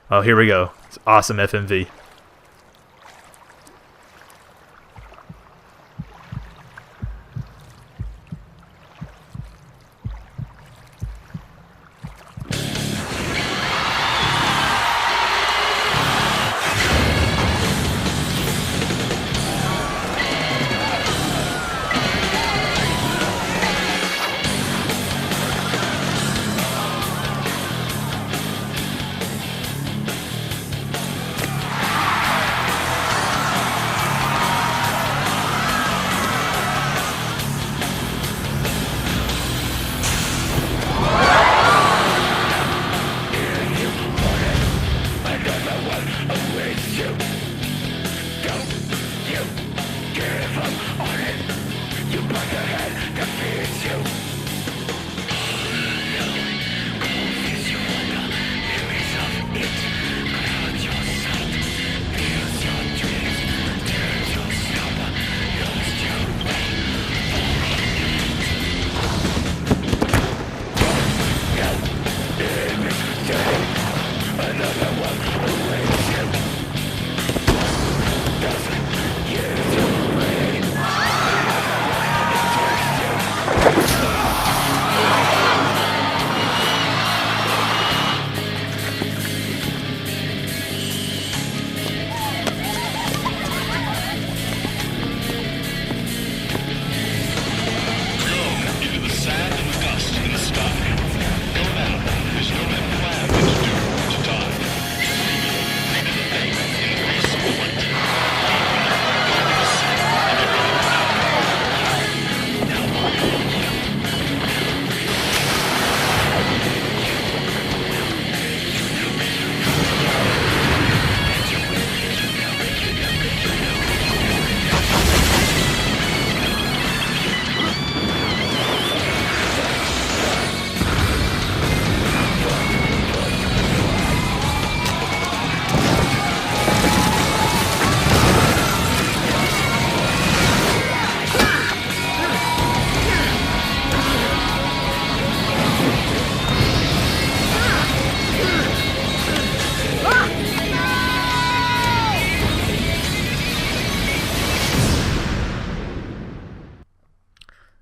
Oh, here we go. It's awesome FMV.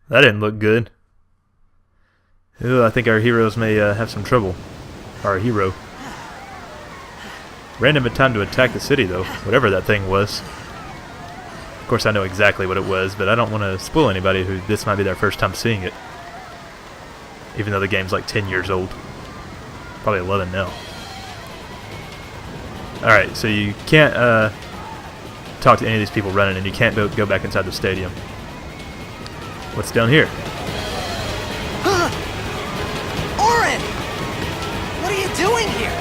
That didn't look good. Ooh, I think our heroes may have some trouble. Our hero. Random time to attack the city, though, whatever that thing was. Of course, I know exactly what it was, but I don't want to spoil anybody who this might be their first time seeing it. Even though the game's like 10 years old. Probably 11 now. Alright, so you can't talk to any of these people running, and you can't go back inside the stadium. What's down here? Orin! What are you doing here?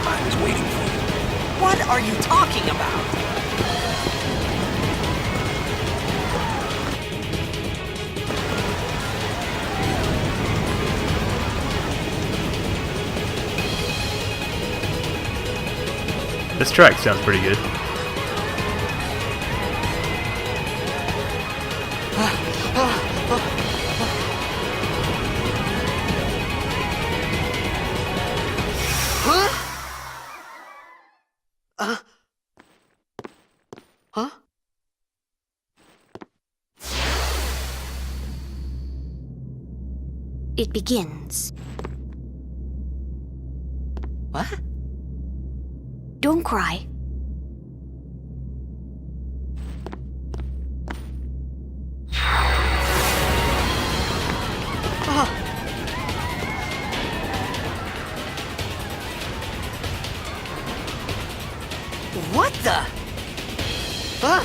I was waiting for you. What are you talking about? This track sounds pretty good. Huh? It begins. What? Don't cry. What the? Huh?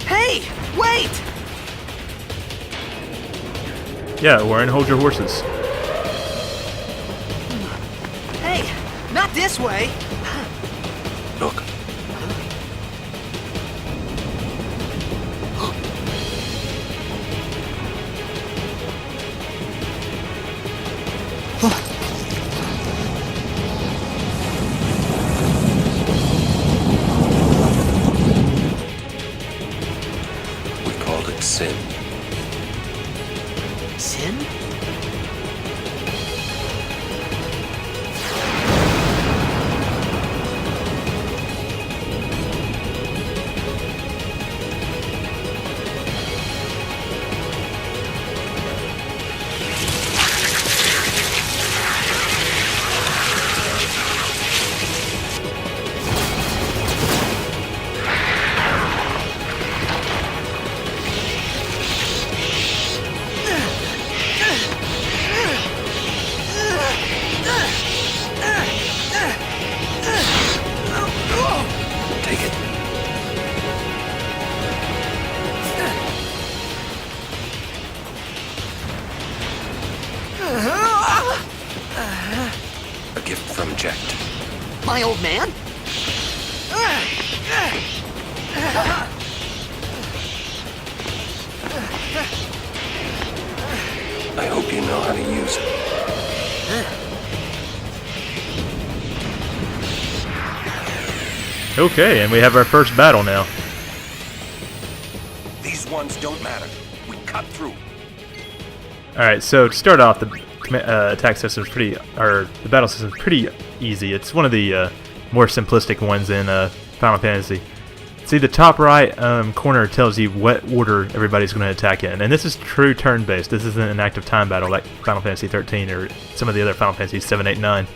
Hey, wait! Yeah, Warren, hold your horses. Hey, not this way! Look. We called it sin. Sin? gift from Jet. My old man? I hope you know how to use it. Okay, and we have our first battle now. These ones don't matter. We cut through. Alright, so to start off, the attack system is pretty, or the battle system is pretty easy. It's one of the more simplistic ones in Final Fantasy. See, the top right corner tells you what order everybody's going to attack in, and this is true turn-based. This isn't an active time battle like Final Fantasy 13 or some of the other Final Fantasies 7, 8, 9.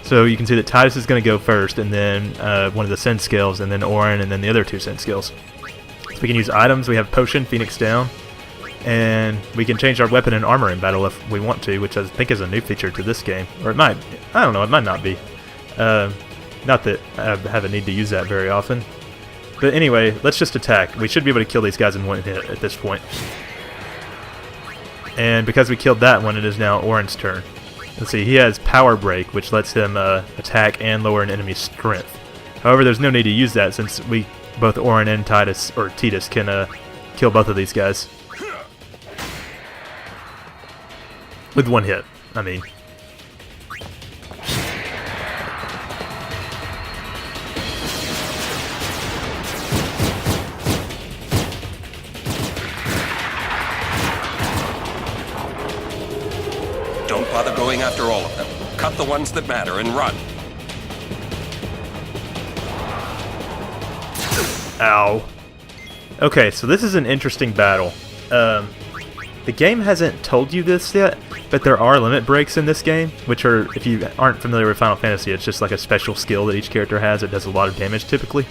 So you can see that Tidus is going to go first, and then one of the Sin skills, and then Auron, and then the other two Sin skills. So we can use items. We have Potion, Phoenix Down, and we can change our weapon and armor in battle if we want to, which I think is a new feature to this game. Or it might, I don't know, it might not be. Not that I have a need to use that very often. But anyway, let's just attack. We should be able to kill these guys in one hit at this point. And because we killed that one, it is now Auron's turn. Let's see, he has Power Break, which lets him attack and lower an enemy's strength. However, there's no need to use that since we, both Auron and Tidus, can kill both of these guys. With one hit, I mean. Don't bother going after all of them. Cut the ones that matter and run. Ow. Okay, so this is an interesting battle. The game hasn't told you this yet, but there are limit breaks in this game, which are, if you aren't familiar with Final Fantasy, it's just like a special skill that each character has. It does a lot of damage typically.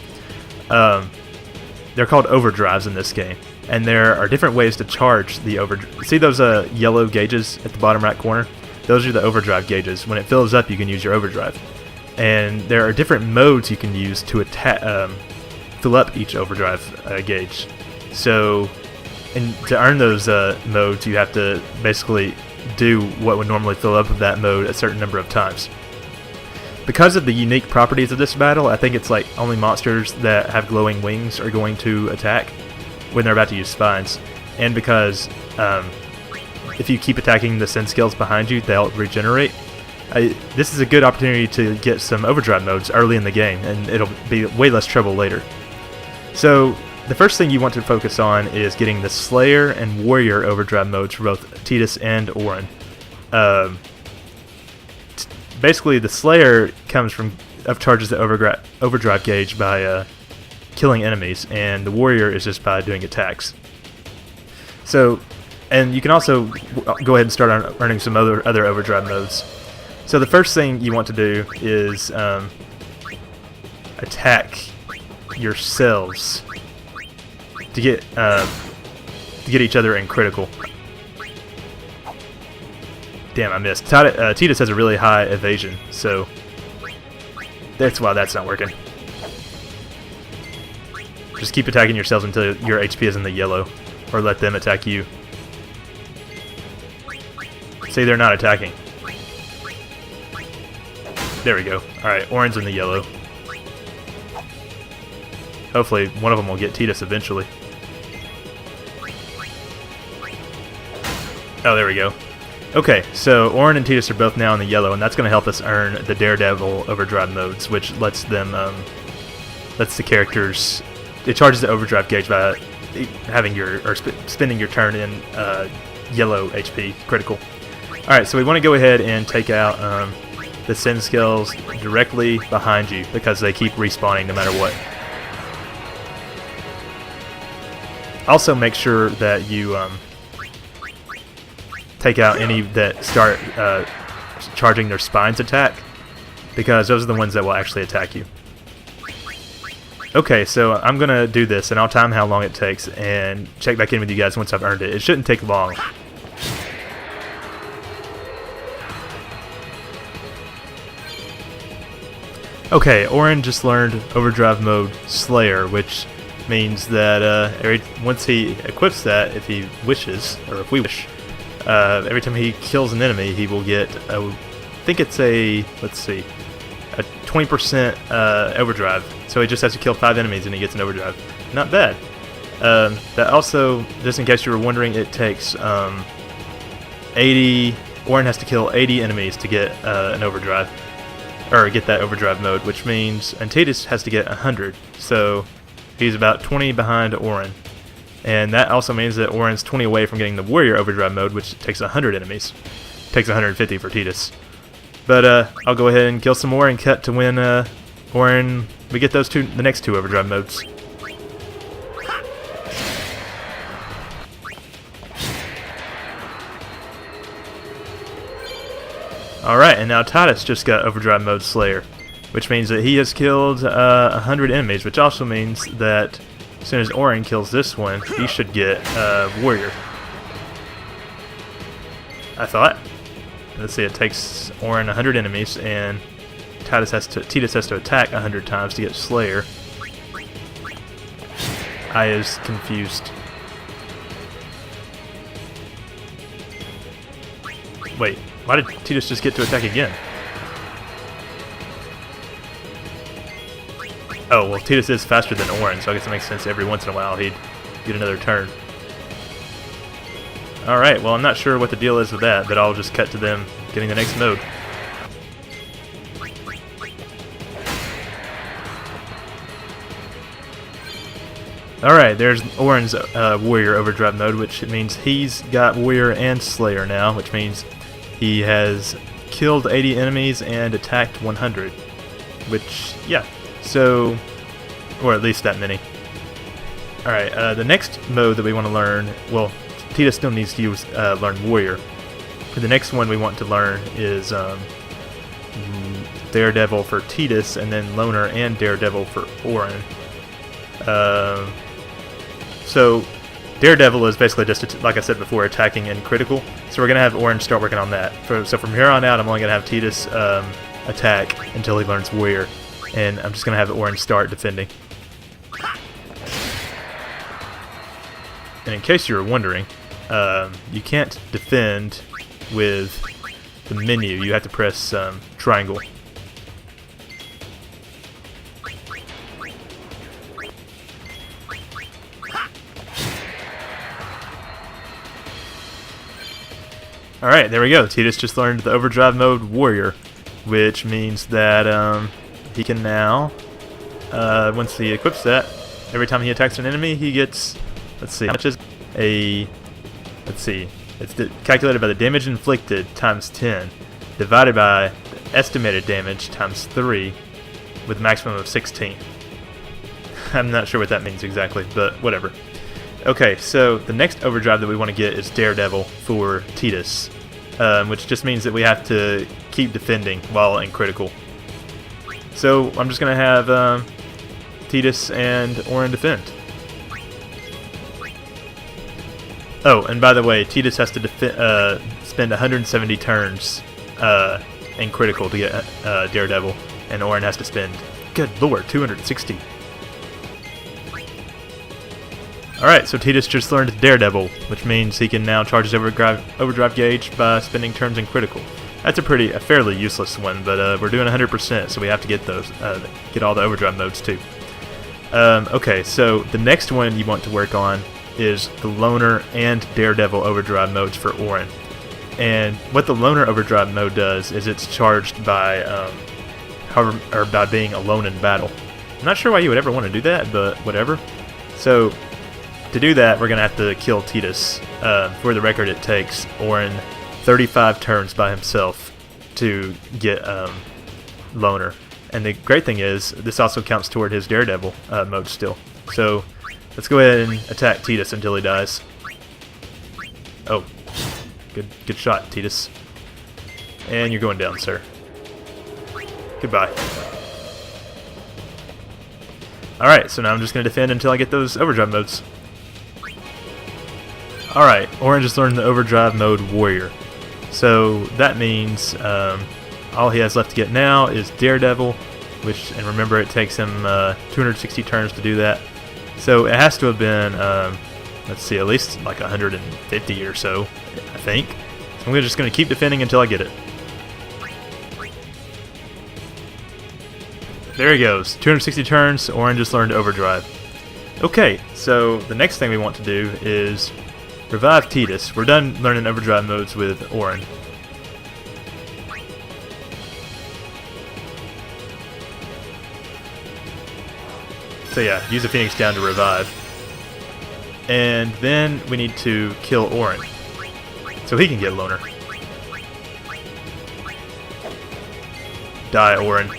They're called overdrives in this game, and there are different ways to charge the overdrive. See those yellow gauges at the bottom right corner? Those are the overdrive gauges. When it fills up, you can use your overdrive. And there are different modes you can use to fill up each overdrive gauge. So, and to earn those modes, you have to basically do what would normally fill up that mode a certain number of times. Because of the unique properties of this battle, I think it's like only monsters that have glowing wings are going to attack when they're about to use spines. And because if you keep attacking the Sin skills behind you, they'll regenerate. This is a good opportunity to get some overdrive modes early in the game, and it'll be way less trouble later. So the first thing you want to focus on is getting the Slayer and Warrior overdrive modes for both Tidus and Auron. Basically, the Slayer comes from charges the overdrive gauge by killing enemies, and the Warrior is just by doing attacks. So, and you can also go ahead and start earning some other overdrive modes. So the first thing you want to do is attack yourselves to get each other in critical. Damn, I missed. Tidus has a really high evasion, so that's why that's not working. Just keep attacking yourselves until your HP is in the yellow, or let them attack you. See, they're not attacking. There we go. Alright, Auron's in the yellow. Hopefully one of them will get Tidus eventually. Oh, there we go. Okay, so Auron and Tidus are both now in the yellow, and that's going to help us earn the Daredevil overdrive modes, which lets them, lets the characters, it charges the overdrive gauge by having spending your turn in yellow HP critical. Alright, so we want to go ahead and take out the Sin skills directly behind you, because they keep respawning no matter what. Also make sure that you take out any that start charging their spines attack, because those are the ones that will actually attack you. Okay, so I'm going to do this, and I'll time how long it takes, and check back in with you guys once I've earned it. It shouldn't take long. Okay, Auron just learned Overdrive Mode Slayer, which means that once he equips that, if he wishes, or if we wish, every time he kills an enemy, he will get a think it's a, let's see, a 20% overdrive. So he just has to kill 5 enemies and he gets an overdrive. Not bad. That also, just in case you were wondering, it takes 80. Auron has to kill 80 enemies to get an overdrive, or get that overdrive mode, which means Tidus has to get 100. So he's about 20 behind Auron. And that also means that Auron's 20 away from getting the warrior overdrive mode, which takes 100 enemies. Takes 150 for Tidus. But I'll go ahead and kill some more and cut to when Auron, we get the next two overdrive modes. Alright, and now Tidus just got overdrive mode Slayer, which means that he has killed 100 enemies, which also means that as soon as Auron kills this one, he should get warrior. I thought. Let's see, it takes Auron 100 enemies, and Tidus has to attack 100 times to get Slayer. I is confused. Wait, why did Tidus just get to attack again? Oh, well, Tidus is faster than Auron, so I guess it makes sense every once in a while he'd get another turn. Alright, well, I'm not sure what the deal is with that, but I'll just cut to them getting the next mode. Alright, there's Auron's warrior overdrive mode, which means he's got warrior and slayer now, which means he has killed 80 enemies and attacked 100. Which, yeah, so, or at least that many. Alright, the next mode that we want to learn, well, Tidus still needs to learn warrior. But the next one we want to learn is Daredevil for Tidus, and then Loner and Daredevil for Auron. So Daredevil is basically just, like I said before, attacking and critical. So we're going to have Auron start working on that. So from here on out, I'm only going to have Tidus attack until he learns warrior. And I'm just going to have Auron start defending. And in case you were wondering, you can't defend with the menu. You have to press triangle. Alright, there we go. Tidus just learned the overdrive mode warrior, which means that he can now, once he equips that, every time he attacks an enemy, he gets, let's see, how much is let's see, it's calculated by the damage inflicted times 10, divided by the estimated damage times 3, with a maximum of 16. I'm not sure what that means exactly, but whatever. Okay, so the next overdrive that we want to get is Daredevil for Tidus, which just means that we have to keep defending while in critical. So I'm just going to have Tidus and Auron defend. Oh, and by the way, Tidus has to spend 170 turns in critical to get Daredevil, and Auron has to spend, good lord, 260. Alright, so Tidus just learned Daredevil, which means he can now charge his overdrive gauge by spending turns in critical. That's a fairly useless one, but we're doing 100%, so we have to get those, get all the overdrive modes too. Okay, so the next one you want to work on is the Loner and Daredevil overdrive modes for Auron. And what the Loner overdrive mode does is it's charged by, by being alone in battle. I'm not sure why you would ever want to do that, but whatever. So to do that, we're going to have to kill Tidus. For the record, it takes Auron 35 turns by himself to get Loner. And the great thing is, this also counts toward his Daredevil mode still. So let's go ahead and attack Tidus until he dies. Oh, good shot, Tidus. And you're going down, sir. Goodbye. Alright, so now I'm just going to defend until I get those overdrive modes. Alright, Auron just learned the overdrive mode warrior. So that means all he has left to get now is Daredevil, and remember it takes him 260 turns to do that. So it has to have been, let's see, at least like 150 or so, I think. So I'm just going to keep defending until I get it. There he goes. 260 turns. Orin just learned Overdrive. Okay, so the next thing we want to do is revive Tidus. We're done learning Overdrive modes with Orin. So yeah, use the Phoenix down to revive. And then we need to kill Orin, so he can get Loner. Die, Orin.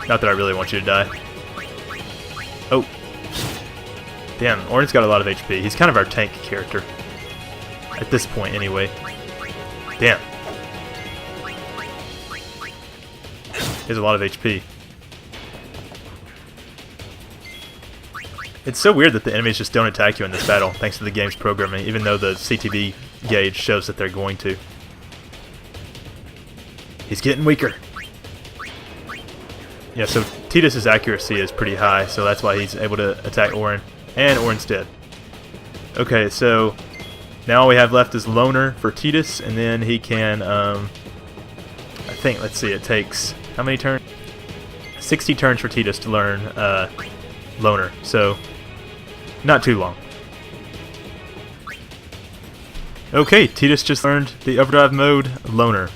Not that I really want you to die. Oh. Damn, Orin's got a lot of HP. He's kind of our tank character. At this point, anyway. Damn. He has a lot of HP. It's so weird that the enemies just don't attack you in this battle, thanks to the game's programming, even though the CTB gauge shows that they're going to. He's getting weaker. Yeah, so Tidus' accuracy is pretty high, so that's why he's able to attack Orin. And Orin's dead. Okay, so now all we have left is Loner for Tidus, and then he can, I think, let's see, it takes, how many turns? 60 turns for Tidus to learn Loner, so not too long. Okay, Tidus just learned the Overdrive mode, Loner.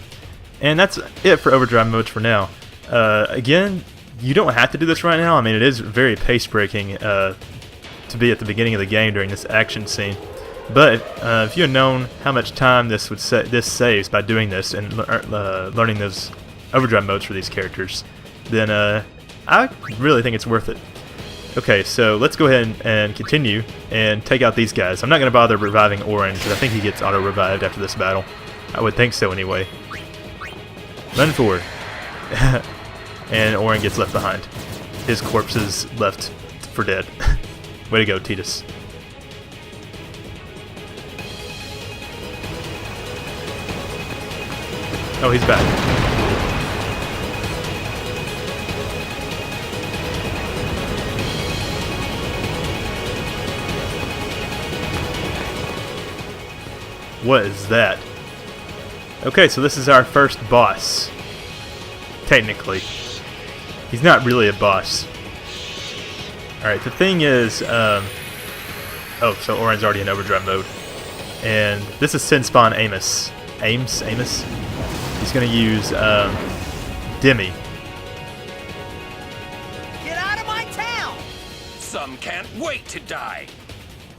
And that's it for Overdrive modes for now. Again, you don't have to do this right now. I mean, it is very pace-breaking to be at the beginning of the game during this action scene. But if you had known how much time this saves by doing this and learning those Overdrive modes for these characters, then I really think it's worth it. Okay, so let's go ahead and continue and take out these guys. I'm not going to bother reviving Orin because I think he gets auto-revived after this battle. I would think so anyway. Run forward. And Orin gets left behind. His corpse is left for dead. Way to go, Tidus. Oh, he's back. What is that? Okay, so this is our first boss. Technically. He's not really a boss. Alright, the thing is, oh, so Orin's already in Overdrive mode. And this is Sin Spawn Amos. Amos? He's gonna use, Demi. Get out of my town! Some can't wait to die.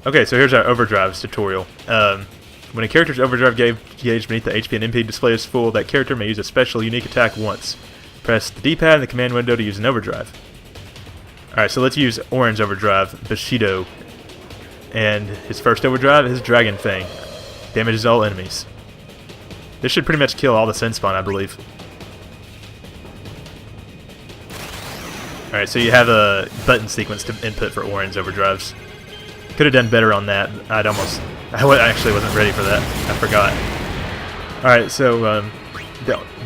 Okay, so here's our Overdrives tutorial. When a character's Overdrive gauge beneath the HP and MP display is full, that character may use a special unique attack once. Press the D-pad in the command window to use an Overdrive. Alright, so let's use Orin's Overdrive, Bushido. And his first Overdrive is Dragon Fang. Damages all enemies. This should pretty much kill all the Sin Spawn, I believe. Alright, so you have a button sequence to input for Orin's Overdrives. Could have done better on that. I actually wasn't ready for that. I forgot. Alright, so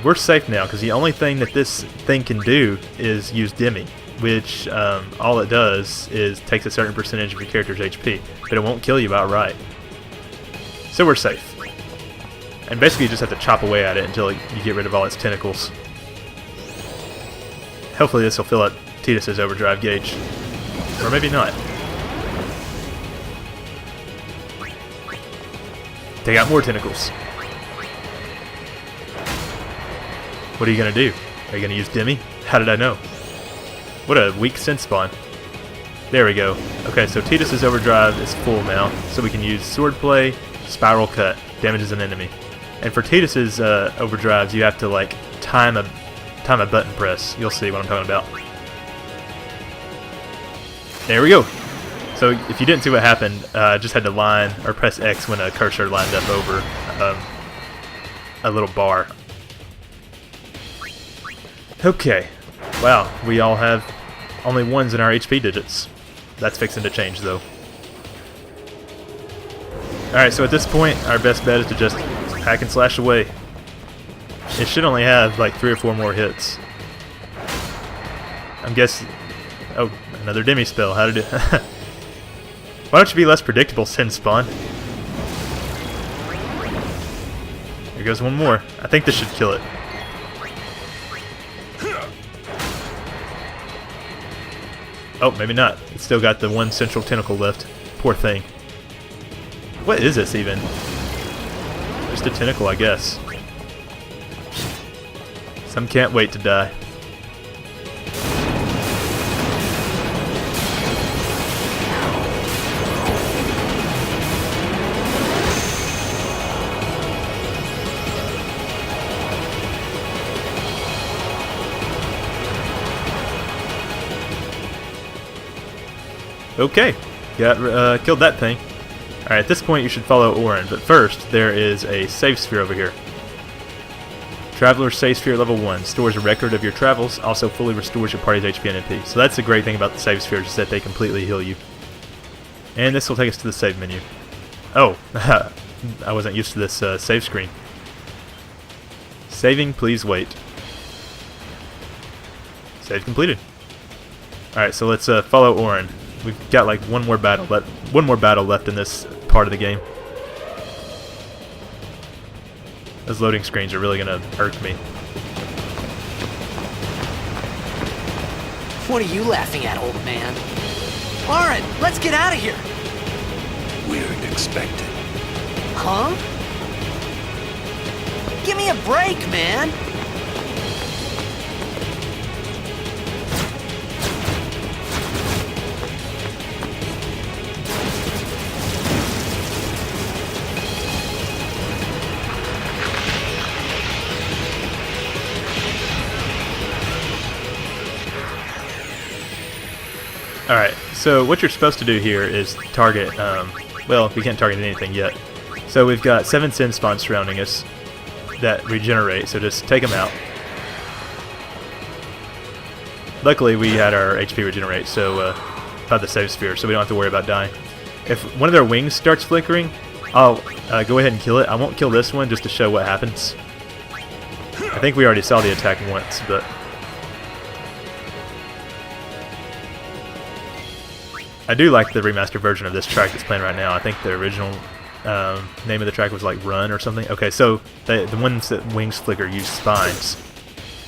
we're safe now, because the only thing that this thing can do is use Demi, which all it does is takes a certain percentage of your character's HP, but it won't kill you outright. So we're safe. And basically you just have to chop away at it until you get rid of all its tentacles. Hopefully this will fill up Tidus' Overdrive gauge. Or maybe not. Take out more tentacles. What are you going to do? Are you going to use Demi? How did I know? What a weak Sin Spawn. There we go. Okay, so Tidus' Overdrive is full now, so we can use Swordplay, Spiral Cut, damages an enemy. And for Tidus' Overdrives, you have to like time a button press. You'll see what I'm talking about. There we go. So if you didn't see what happened, just had to line or press X when a cursor lined up over a little bar. Okay. Wow, we all have only ones in our HP digits. That's fixing to change though. Alright, so at this point, our best bet is to just hack and slash away. It should only have like 3 or 4 more hits. I'm guessing... Oh, another Demi spell. How did it... Why don't you be less predictable, Sin Spawn? Here goes one more. I think this should kill it. Oh, maybe not. It's still got the one central tentacle left. Poor thing. What is this even? Just a tentacle, I guess. Some can't wait to die. Okay, killed that thing. Alright, at this point you should follow Orin, but first there is a save sphere over here. Traveler's Save Sphere level 1 stores a record of your travels, also fully restores your party's HP and MP. So that's the great thing about the save spheres, is that they completely heal you. And this will take us to the save menu. Oh, I wasn't used to this save screen. Saving, please wait. Save completed. Alright, so let's follow Orin. We've got like one more battle left in this part of the game. Those loading screens are really gonna irk me. What are you laughing at, old man? Orin, let's get out of here! Weird expected. Huh? Give me a break, man! Alright, so what you're supposed to do here is target, well, we can't target anything yet. So we've got 7 sin spawns surrounding us that regenerate, so just take them out. Luckily we had our HP regenerate, so about the save sphere, so we don't have to worry about dying. If one of their wings starts flickering, I'll go ahead and kill it. I won't kill this one just to show what happens. I think we already saw the attack once, but I do like the remaster version of this track that's playing right now. I think the original name of the track was like Run or something. Okay, so the ones that wings flicker use spines.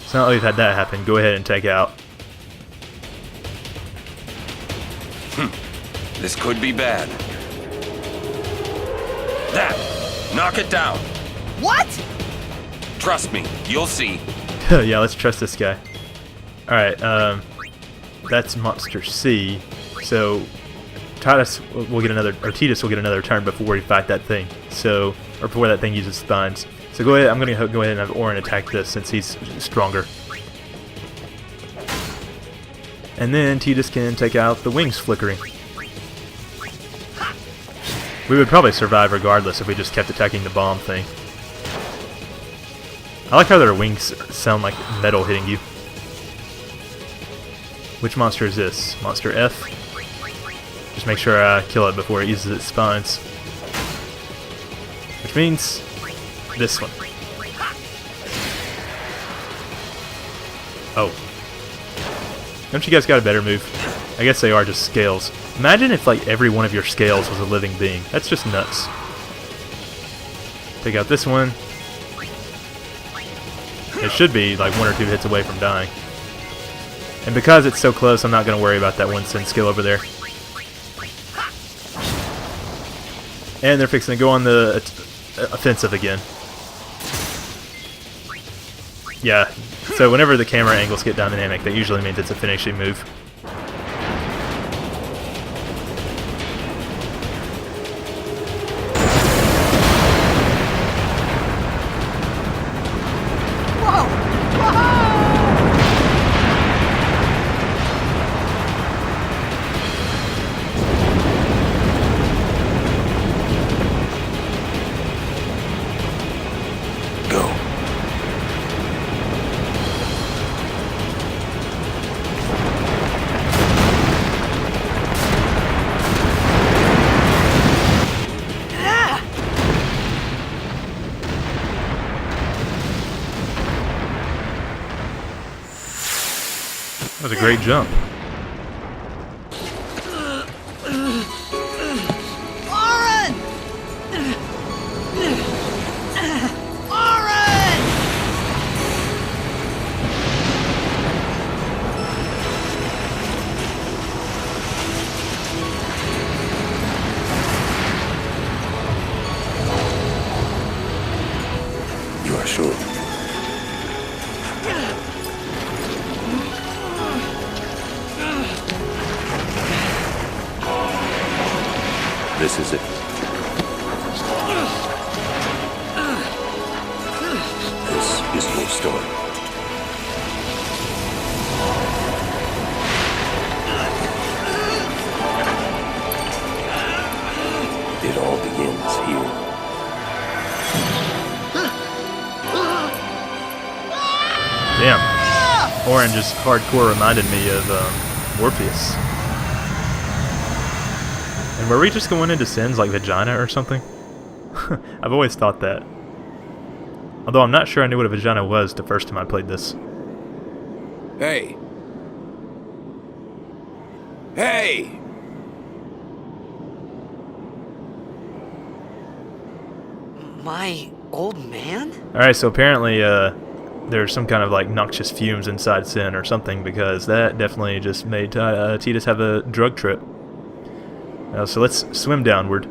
So now that we've had that happen, go ahead and take out. This could be bad. That! Knock it down! What? Trust me, you'll see. Yeah, let's trust this guy. Alright, that's Monster C. So Titus will get another, or Titus will get another turn before we fight that thing. So, or before that thing uses spines. So go ahead. I'm going to go ahead and have Orin attack this since he's stronger. And then Titus can take out the wings flickering. We would probably survive regardless if we just kept attacking the bomb thing. I like how their wings sound like metal hitting you. Which monster is this? Monster F? Just make sure I kill it before it uses its spines. Which means this one. Oh. Don't you guys got a better move? I guess they are just scales. Imagine if like every one of your scales was a living being. That's just nuts. Take out this one. It should be like 1 or 2 hits away from dying. And because it's so close, I'm not going to worry about that one sin skill over there. And they're fixing to go on the offensive again. Yeah, so whenever the camera angles get dynamic, that usually means it's a finishing move. That was a great jump. Orin! Orin! This is it. This is your story. It all begins here. Damn. Orange just hardcore reminded me of Morpheus. And were we just going into sins like vagina or something? I've always thought that. Although I'm not sure I knew what a vagina was the first time I played this. Hey. Hey! My old man? Alright, so apparently there's some kind of like noxious fumes inside Sin or something, because that definitely just made Tidus have a drug trip. So let's swim downward.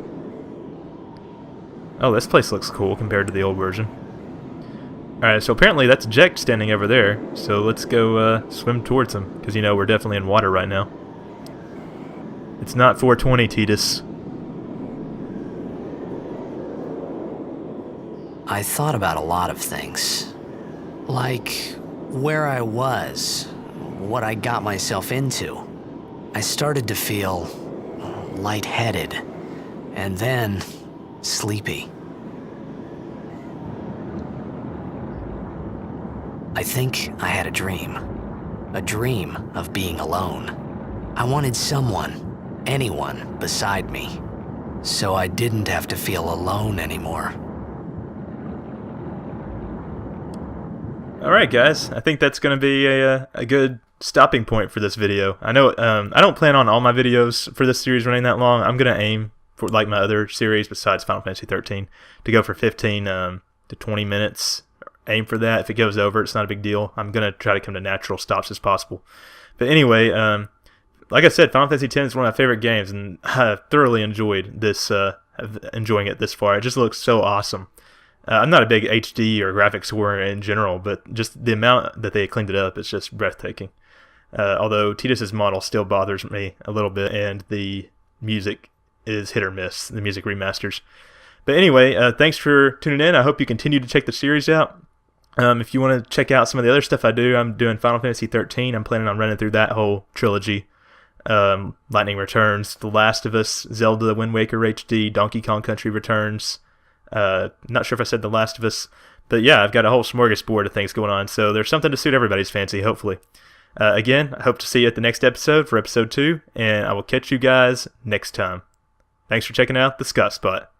Oh, this place looks cool compared to the old version. Alright, so apparently that's Jek standing over there, so let's go swim towards him, because you know we're definitely in water right now. It's not 420, Tidus. I thought about a lot of things. Like where I was, what I got myself into. I started to feel lightheaded, and then sleepy. I think I had a dream of being alone. I wanted someone, anyone beside me, so I didn't have to feel alone anymore. Alright guys, I think that's going to be a good stopping point for this video. I know I don't plan on all my videos for this series running that long. I'm going to aim for, like my other series besides Final Fantasy 13, to go for 15 to 20 minutes. Aim for that. If it goes over, it's not a big deal. I'm going to try to come to natural stops as possible. But anyway, like I said, Final Fantasy X is one of my favorite games, and I thoroughly enjoyed this, enjoying it this far. It just looks so awesome. I'm not a big HD or graphics war in general, but just the amount that they cleaned it up is just breathtaking. Although Tidus' model still bothers me a little bit, and the music is hit or miss, the music remasters. But anyway, thanks for tuning in. I hope you continue to check the series out. If you want to check out some of the other stuff I do, I'm doing Final Fantasy 13. I'm planning on running through that whole trilogy. Lightning Returns, The Last of Us, Zelda Wind Waker HD, Donkey Kong Country Returns. Not sure if I said The Last of Us, but yeah, I've got a whole smorgasbord of things going on, so there's something to suit everybody's fancy, hopefully. Again, I hope to see you at the next episode for episode 2, and I will catch you guys next time. Thanks for checking out The Scott Spot.